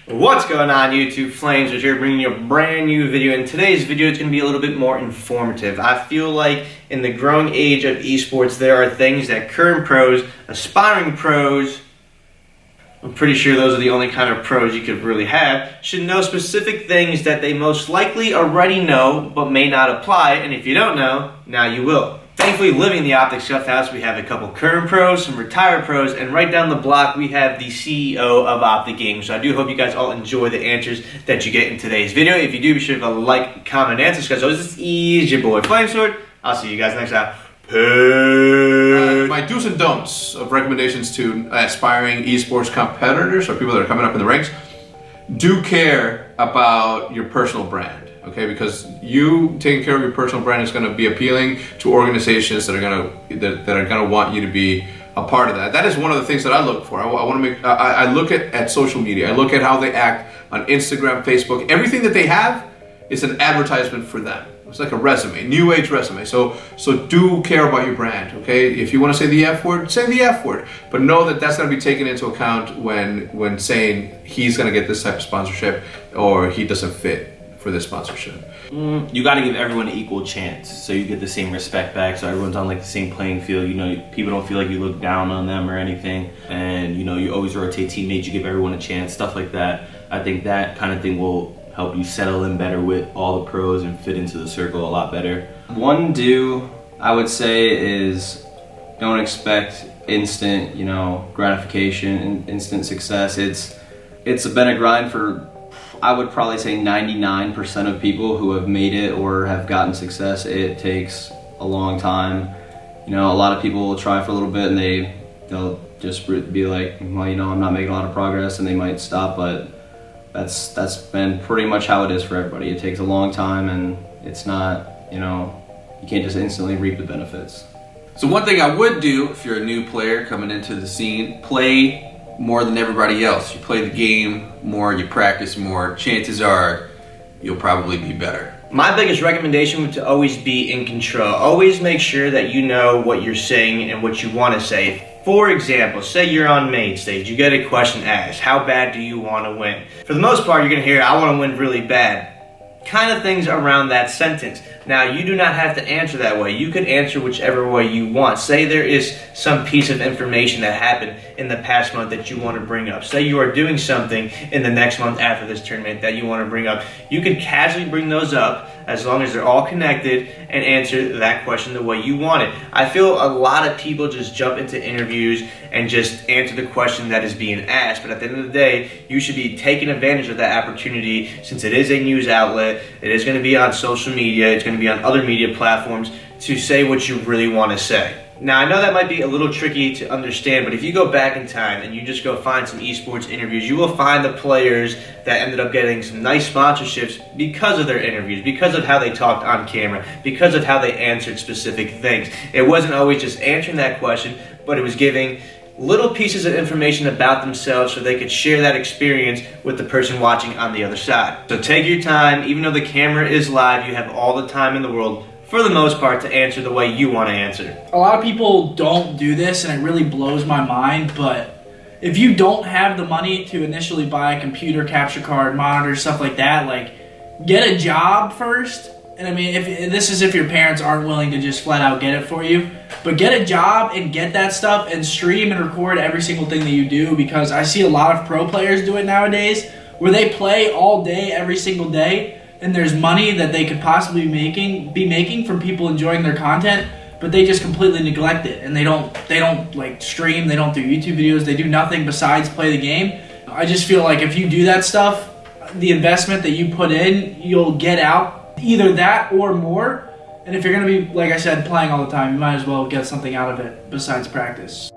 What's going on YouTube? Flamesword here, bringing you a brand new video. In today's video, it's going to be a little bit more informative. I feel like in the growing age of esports, there are things that current pros, aspiring pros, I'm pretty sure those are the only kind of pros you could really have, should know specific things that they most likely already know, but may not apply. And if you don't know, now you will. Thankfully, living in the Optics Scuff House, we have a couple current pros, some retired pros, and right down the block, we have the CEO of Optic Games. So I do hope you guys all enjoy the answers that you get in today's video. If you do, be sure to like, comment, and subscribe. So this is your boy Flamesword. I'll see you guys next time. Peace. My do's and don'ts of recommendations to aspiring esports competitors or people that are coming up in the ranks: do care about your personal brand. Okay, because you taking care of your personal brand is going to be appealing to organizations that are going to want you to be a part of that. That is one of the things that I look for. I look at social media. I look at how they act on Instagram, Facebook. Everything that they have is an advertisement for them. It's like a resume, new age resume. So do care about your brand. Okay, if you want to say the F word, say the F word, but know that that's going to be taken into account when saying he's going to get this type of sponsorship or he doesn't fit for this sponsorship. You got to give everyone an equal chance so you get the same respect back, so everyone's on like the same playing field. You know, people don't feel like you look down on them or anything, and you know, you always rotate teammates, you give everyone a chance, stuff like that. I think that kind of thing will help you settle in better with all the pros and fit into the circle a lot better. One do, I would say, is don't expect instant, gratification and instant success. It's been a grind for, I would probably say 99% of people who have made it or have gotten success. It takes a long time. A lot of people will try for a little bit and they'll just be like, well, I'm not making a lot of progress, and they might stop, but that's been pretty much how it is for everybody. It takes a long time, and it's not, you can't just instantly reap the benefits. So one thing I would do if you're a new player coming into the scene, play more than everybody else. You play the game more, you practice more, chances are you'll probably be better. My biggest recommendation would to always be in control. Always make sure that you know what you're saying and what you want to say. For example, say you're on main stage, you get a question asked, how bad do you want to win? For the most part, you're going to hear, I want to win really bad. Kind of things around that sentence. Now, you do not have to answer that way. You could answer whichever way you want. Say there is some piece of information that happened in the past month that you want to bring up. Say you are doing something in the next month after this tournament that you want to bring up. You can casually bring those up as long as they're all connected and answer that question the way you want it. I feel a lot of people just jump into interviews and just answer the question that is being asked, but at the end of the day, you should be taking advantage of that opportunity since it is a news outlet. It is going to be on social media. It's going to be on other media platforms to say what you really want to say. Now, I know that might be a little tricky to understand, but if you go back in time and you just go find some esports interviews, you will find the players that ended up getting some nice sponsorships because of their interviews, because of how they talked on camera, because of how they answered specific things. It wasn't always just answering that question, but it was giving little pieces of information about themselves so they could share that experience with the person watching on the other side. So take your time. Even though the camera is live, you have all the time in the world, for the most part, to answer the way you want to answer. A lot of people don't do this, and it really blows my mind, but if you don't have the money to initially buy a computer, capture card, monitor, stuff like that, get a job first. And I mean, if your parents aren't willing to just flat out get it for you, but get a job and get that stuff and stream and record every single thing that you do, because I see a lot of pro players do it nowadays where they play all day, every single day, and there's money that they could possibly be making from people enjoying their content, but they just completely neglect it, and they don't stream, they don't do YouTube videos, they do nothing besides play the game. I just feel like if you do that stuff, the investment that you put in, you'll get out either that or more. And if you're going to be, like I said, playing all the time, you might as well get something out of it besides practice.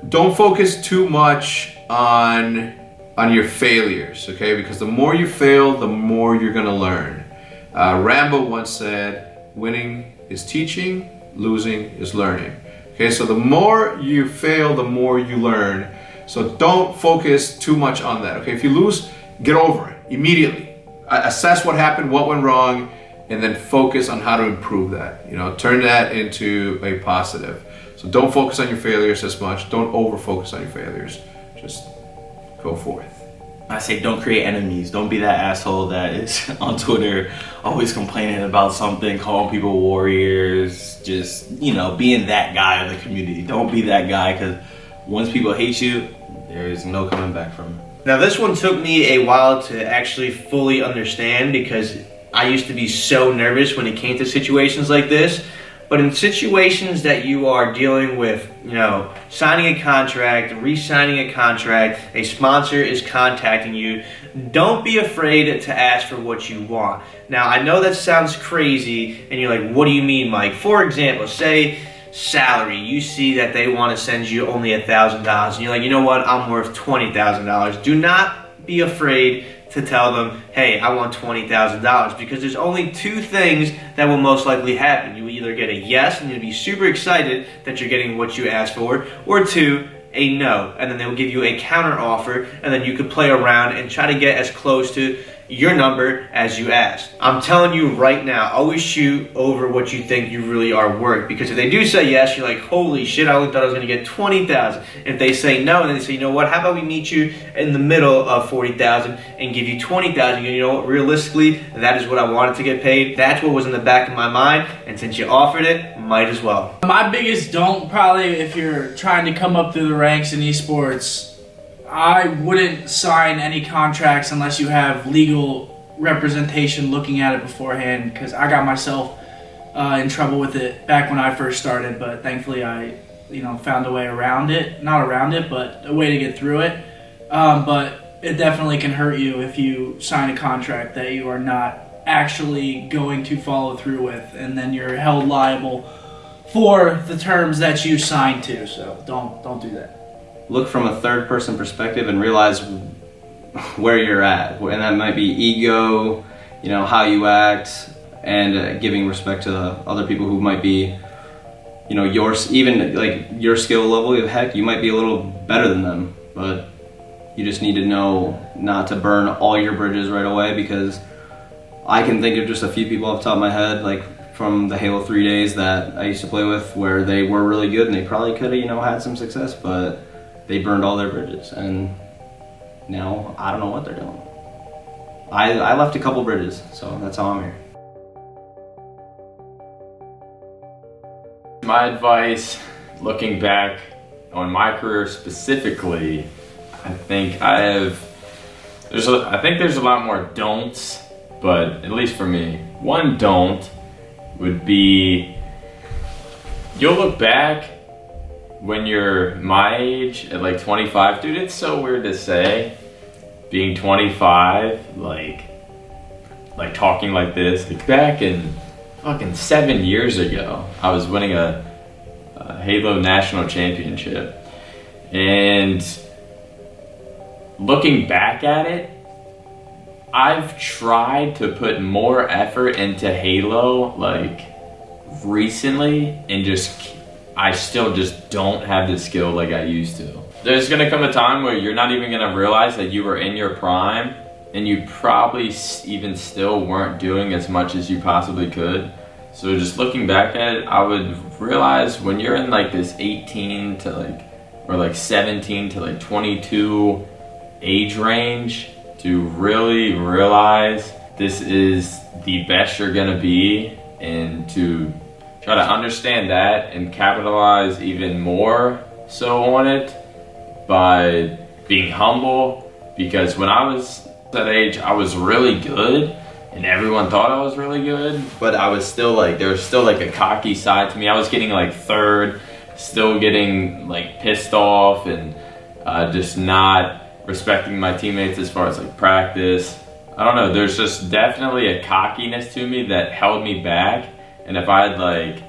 Don't focus too much on your failures, okay? Because the more you fail, the more you're gonna learn. Rambo once said, winning is teaching, losing is learning. Okay, so the more you fail, the more you learn. So don't focus too much on that, okay? If you lose, get over it immediately. Assess what happened, what went wrong, and then focus on how to improve that. Turn that into a positive. So don't focus on your failures as much. Don't over focus on your failures. Just go forth. I say don't create enemies. Don't be that asshole that is on Twitter always complaining about something, calling people warriors, just, being that guy of the community. Don't be that guy, because once people hate you, there's no coming back from it. Now this one took me a while to actually fully understand, because I used to be so nervous when it came to situations like this. But in situations that you are dealing with, signing a contract, re-signing a contract, a sponsor is contacting you, don't be afraid to ask for what you want. Now, I know that sounds crazy, and you're like, what do you mean, Mike? For example, say salary, you see that they want to send you only $1,000, and you're like, you know what, I'm worth $20,000. Do not be afraid to tell them, hey, I want $20,000, because there's only two things that will most likely happen. You will either get a yes, and you'll be super excited that you're getting what you asked for, or two, a no, and then they will give you a counter offer, and then you could play around and try to get as close to your number as you asked. I'm telling you right now, always shoot over what you think you really are worth, because if they do say yes, you're like, holy shit, I only thought I was gonna get 20,000. If they say no, and then they say, you know what, how about we meet you in the middle of 40,000 and give you 20,000? You know what, realistically, that is what I wanted to get paid. That's what was in the back of my mind, and since you offered it, might as well. My biggest don't, probably, if you're trying to come up through the ranks in esports, I wouldn't sign any contracts unless you have legal representation looking at it beforehand, because I got myself in trouble with it back when I first started, but thankfully I found a way around it. Not around it, but a way to get through it. But it definitely can hurt you if you sign a contract that you are not actually going to follow through with, and then you're held liable for the terms that you signed to. So don't do that. Look from a third person perspective and realize where you're at, and that might be ego, how you act, and giving respect to other people who might be, even like your skill level. Heck, you might be a little better than them, but you just need to know not to burn all your bridges right away, because I can think of just a few people off the top of my head, like from the Halo 3 days that I used to play with, where they were really good and they probably could have, had some success, but they burned all their bridges, and now I don't know what they're doing. I left a couple bridges, so that's how I'm here. My advice, looking back on my career specifically, I think there's a lot more don'ts, but at least for me, one don't would be, you'll look back when you're my age at like 25, dude, it's so weird to say, being 25, like talking like this, like back in fucking 7 years ago, I was winning a Halo National Championship, and looking back at it, I've tried to put more effort into Halo, like recently, and I still just don't have the skill like I used to. There's gonna come a time where you're not even gonna realize that you were in your prime, and you probably even still weren't doing as much as you possibly could. So just looking back at it, I would realize when you're in like this 18 to or 17 to 22 age range, to really realize this is the best you're gonna be, and to try to understand that and capitalize even more so on it by being humble. Because when I was that age, I was really good and everyone thought I was really good, but I was still there was still a cocky side to me. I was getting third, still getting pissed off, and just not respecting my teammates as far as practice. I don't know, there's just definitely a cockiness to me that held me back. And if I had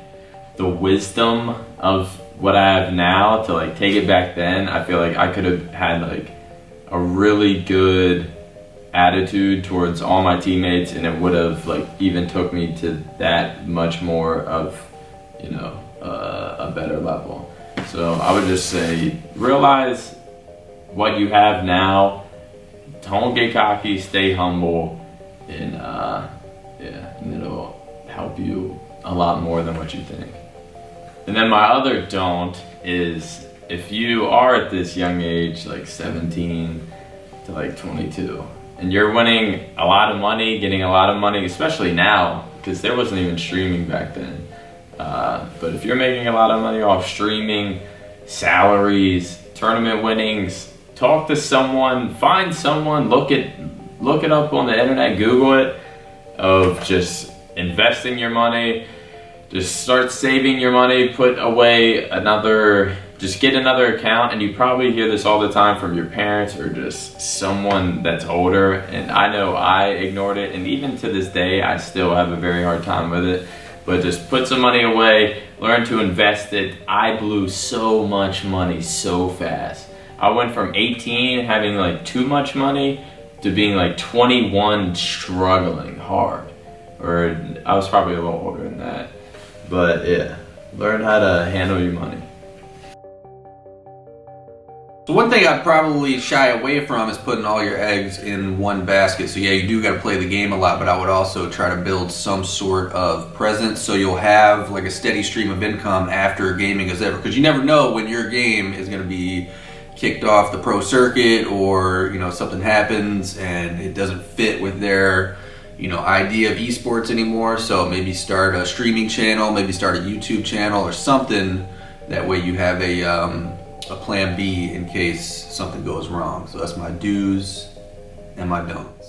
the wisdom of what I have now to take it back then, I feel like I could have had a really good attitude towards all my teammates, and it would have even took me to that much more of a better level. So I would just say, realize what you have now, don't get cocky, stay humble, and Yeah, and it'll help you a lot more than what you think. And then my other don't is if you are at this young age, like 17 to like 22, and you're winning a lot of money, getting a lot of money, especially now, because there wasn't even streaming back then. But if you're making a lot of money off streaming, salaries, tournament winnings, talk to someone, find someone, look it up on the internet, Google it, of just investing your money. Just start saving your money, put away just get another account. And you probably hear this all the time from your parents or just someone that's older. And I know I ignored it, and even to this day, I still have a very hard time with it. But just put some money away, learn to invest it. I blew so much money so fast. I went from 18 having like too much money to being like 21 struggling hard. Or I was probably a little older than that. But yeah, learn how to handle your money. So one thing I'd probably shy away from is putting all your eggs in one basket. So yeah, you do got to play the game a lot, but I would also try to build some sort of presence so you'll have like a steady stream of income after gaming is ever. Because you never know when your game is going to be kicked off the pro circuit, or something happens and it doesn't fit with their idea of esports anymore. So maybe start a streaming channel, maybe start a YouTube channel or something. That way you have a plan B in case something goes wrong. So that's my do's and my don'ts.